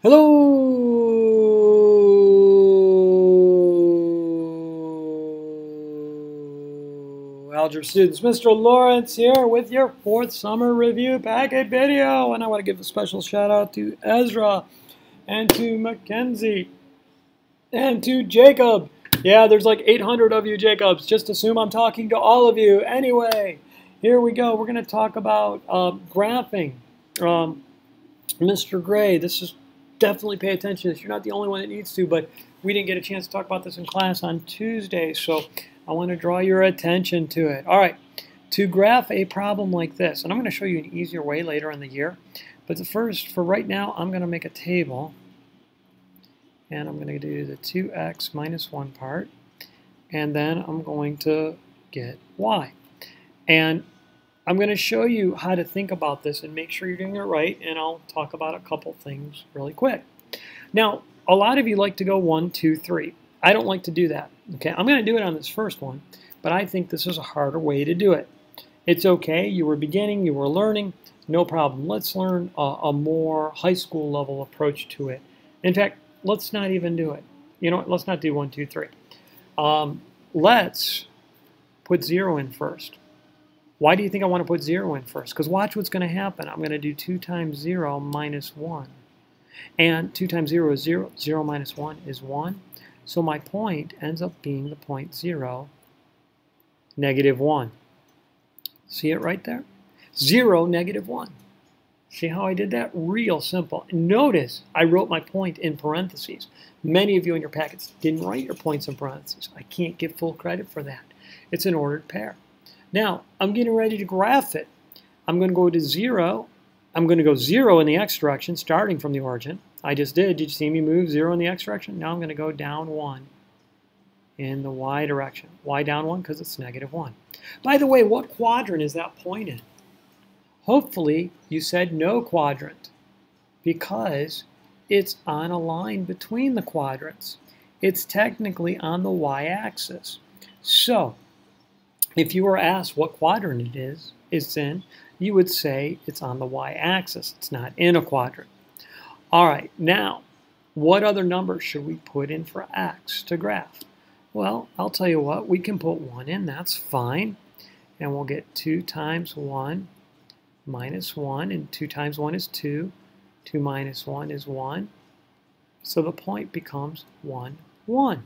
Hello, algebra students. Mr. Lawrence here with your fourth summer review packet video. And I want to give a special shout out to Ezra and to Mackenzie and to Jacob. Yeah, there's like 800 of you Jacobs. Just assume I'm talking to all of you. Anyway, here we go. We're going to talk about graphing. Mr. Gray, this is definitely pay attention to this. You're not the only one that needs to, but we didn't get a chance to talk about this in class on Tuesday, so I want to draw your attention to it. All right, to graph a problem like this, and I'm going to show you an easier way later in the year, but first, for right now, I'm going to make a table, and I'm going to do the 2x minus 1 part, and then I'm going to get y. And I'm going to show you how to think about this and make sure you're doing it right, and I'll talk about a couple things really quick. Now, a lot of you like to go 1, 2, 3. I don't like to do that. Okay, I'm going to do it on this first one, but I think this is a harder way to do it. It's okay. You were beginning, you were learning, no problem. Let's learn a more high school level approach to it. In fact, let's not even do it. You know what? Let's not do 1, 2, 3. Let's put 0 in first. Why do you think I want to put 0 in first? Because watch what's going to happen. I'm going to do 2 times 0 minus 1. And 2 times 0 is 0. 0 minus 1 is 1. So my point ends up being the point 0, negative 1. See it right there? 0, negative 1. See how I did that? Real simple. Notice I wrote my point in parentheses. Many of you in your packets didn't write your points in parentheses. I can't give full credit for that. It's an ordered pair. Now, I'm getting ready to graph it. I'm going to go to 0. I'm going to go 0 in the x direction, starting from the origin. I just did. Did you see me move 0 in the x direction? Now I'm going to go down 1 in the y direction. Why down 1? Because it's negative 1. By the way, what quadrant is that point in? Hopefully, you said no quadrant, because it's on a line between the quadrants. It's technically on the y-axis. So, if you were asked what quadrant it's in, you would say it's on the y-axis. It's not in a quadrant. All right, now, what other number should we put in for x to graph? Well, I'll tell you what, we can put 1 in, that's fine. And we'll get 2 times 1 minus 1, and 2 times 1 is 2. 2 minus 1 is 1. So the point becomes 1, 1.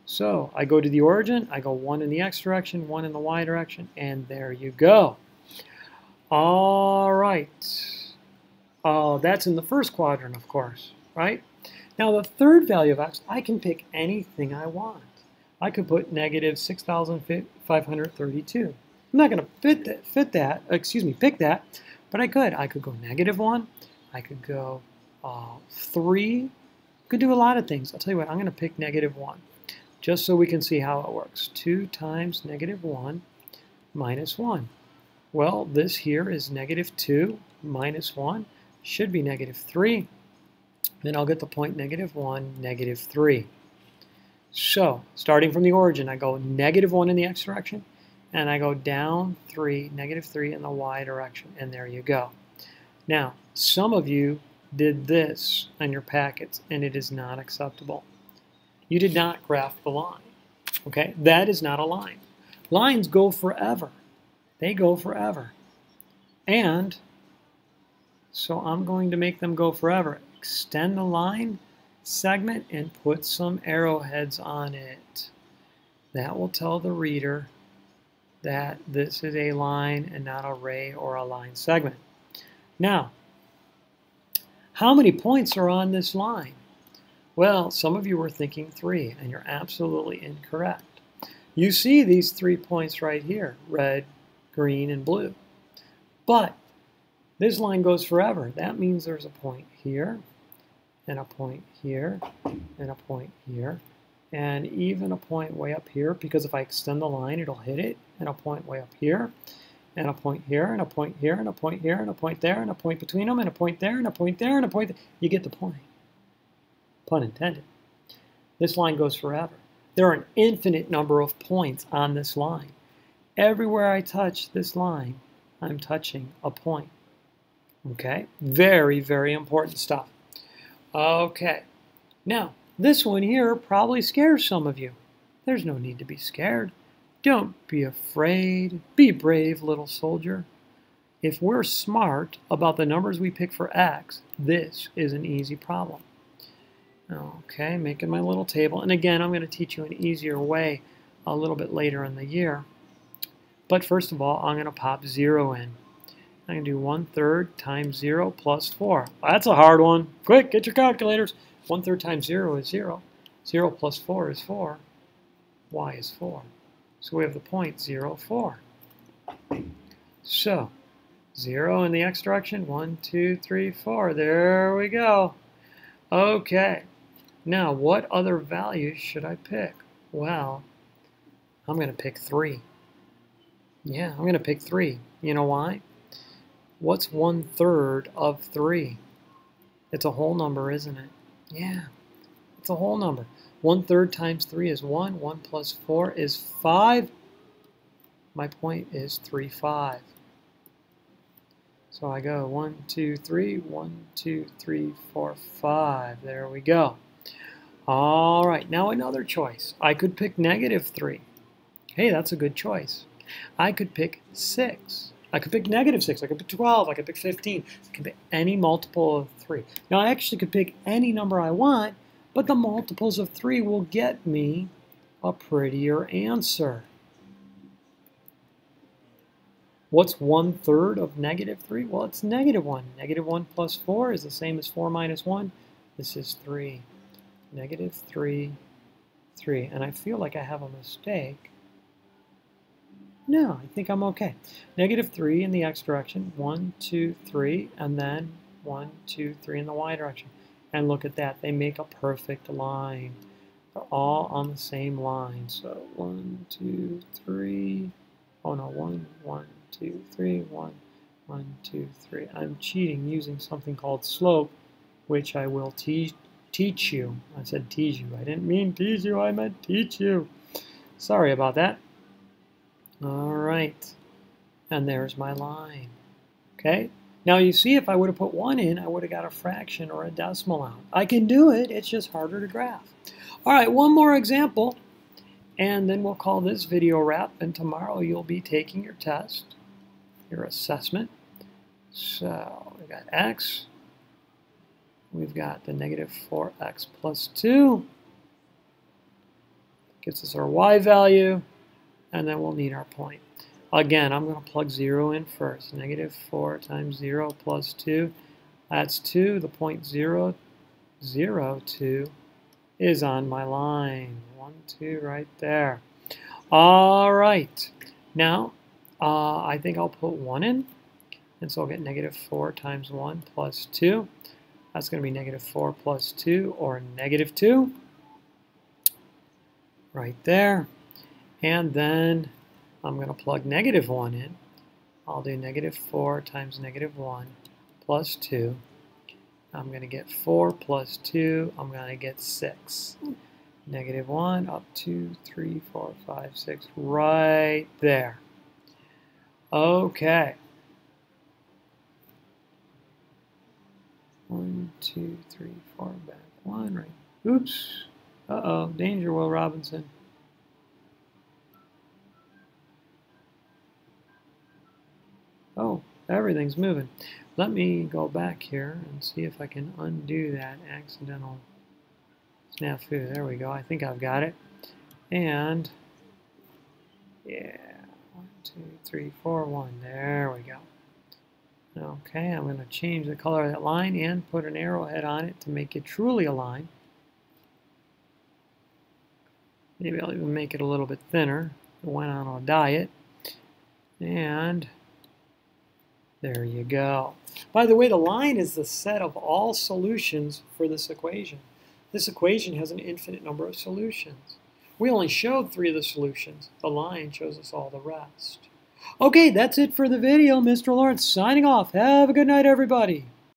So I go to the origin, I go 1 in the x direction, 1 in the y direction, and there you go. All right. That's in the first quadrant, of course, right? Now the third value of x, I can pick anything I want. I could put negative 6,532. I'm not going to pick that, but I could. I could go negative 1. I could go 3. I could do a lot of things. I'll tell you what, I'm going to pick negative 1. Just so we can see how it works. 2 times negative 1 minus 1. Well, this here is negative 2 minus 1. Should be negative 3. Then I'll get the point negative 1, negative 3. So, starting from the origin, I go negative 1 in the x direction, and I go down 3, negative 3 in the y direction, and there you go. Now, some of you did this on your packets, and it is not acceptable. You did not graph the line, okay? That is not a line. Lines go forever. They go forever. And so I'm going to make them go forever. Extend the line segment and put some arrowheads on it. That will tell the reader that this is a line and not a ray or a line segment. Now, how many points are on this line? Well, some of you were thinking 3, and you're absolutely incorrect. You see these 3 points right here, red, green, and blue. But this line goes forever. That means there's a point here, and a point here, and a point here, and even a point way up here, because if I extend the line, it'll hit it, and a point way up here, and a point here, and a point here, and a point here, and a point there, and a point between them, and a point there, and a point there, and a point there. You get the point. Pun intended. This line goes forever. There are an infinite number of points on this line. Everywhere I touch this line, I'm touching a point. Okay? Very, very important stuff. Okay, now this one here probably scares some of you. There's no need to be scared. Don't be afraid. Be brave, little soldier. If we're smart about the numbers we pick for x, this is an easy problem. Okay, making my little table. And again, I'm going to teach you an easier way a little bit later in the year. But first of all, I'm going to pop 0 in. I'm going to do 1/3 times 0 plus 4. That's a hard one. Quick, get your calculators. 1/3 times 0 is 0. 0 plus 4 is 4. Y is 4. So we have the point 0, 4. So 0 in the x direction, 1, 2, 3, 4. There we go. Okay. Now, what other values should I pick? Well, I'm going to pick 3. Yeah, I'm going to pick 3. You know why? What's 1/3 of 3? It's a whole number, isn't it? Yeah, it's a whole number. 1/3 times 3 is 1. 1 plus 4 is 5. My point is 3, 5. So I go 1, 2, 3, 1, 2, 3, 4, 5. There we go. All right, now another choice. I could pick -3. Hey, that's a good choice. I could pick 6. I could pick -6. I could pick 12. I could pick 15. I could pick any multiple of 3. Now, I actually could pick any number I want, but the multiples of 3 will get me a prettier answer. What's 1/3 of -3? Well, it's -1. -1 plus 4 is the same as 4 minus 1. This is 3. -3, 3. And I feel like I have a mistake. No, I think I'm okay. -3 in the x direction, 1, 2, 3, and then 1, 2, 3 in the y direction. And look at that, they make a perfect line. They're all on the same line. So 1, 2, 3. Oh no, 1, 1, 2, 3, 1, 1, 2, 3. I'm cheating using something called slope, which I will teach you. I said tease you. I didn't mean tease you, I meant teach you. Sorry about that. All right, and there's my line. Okay, now you see if I would have put 1 in, I would have got a fraction or a decimal out. I can do it, it's just harder to graph. All right, one more example, and then we'll call this video wrap, and tomorrow you'll be taking your test, your assessment. So we've got x, we've got the -4x plus 2, gives us our y value, and then we'll need our point. Again, I'm going to plug 0 in first. -4 times 0 plus 2, that's 2. The point 0, 0, 2 is on my line. 1, 2 right there. All right. Now, I think I'll put 1 in. And so I'll get -4 times 1 plus 2. That's going to be -4 plus 2, or -2. Right there. And then I'm going to plug -1 in. I'll do -4 times -1 plus 2. I'm going to get 4 plus 2. I'm going to get 6. -1 up 2, 3, 4, 5, 6. Right there. Okay. 1, 2, 3, 4, back 1, right. Oops. Uh-oh. Danger, Will Robinson. Oh, everything's moving. Let me go back here and see if I can undo that accidental snafu. There we go. I think I've got it. And, yeah, 1, 2, 3, 4, 1. There we go. Okay, I'm going to change the color of that line and put an arrowhead on it to make it truly a line. Maybe I'll even make it a little bit thinner. I went on a diet. And there you go. By the way, the line is the set of all solutions for this equation. This equation has an infinite number of solutions. We only showed 3 of the solutions. The line shows us all the rest. Okay, that's it for the video. Mr. Lawrence signing off. Have a good night, everybody.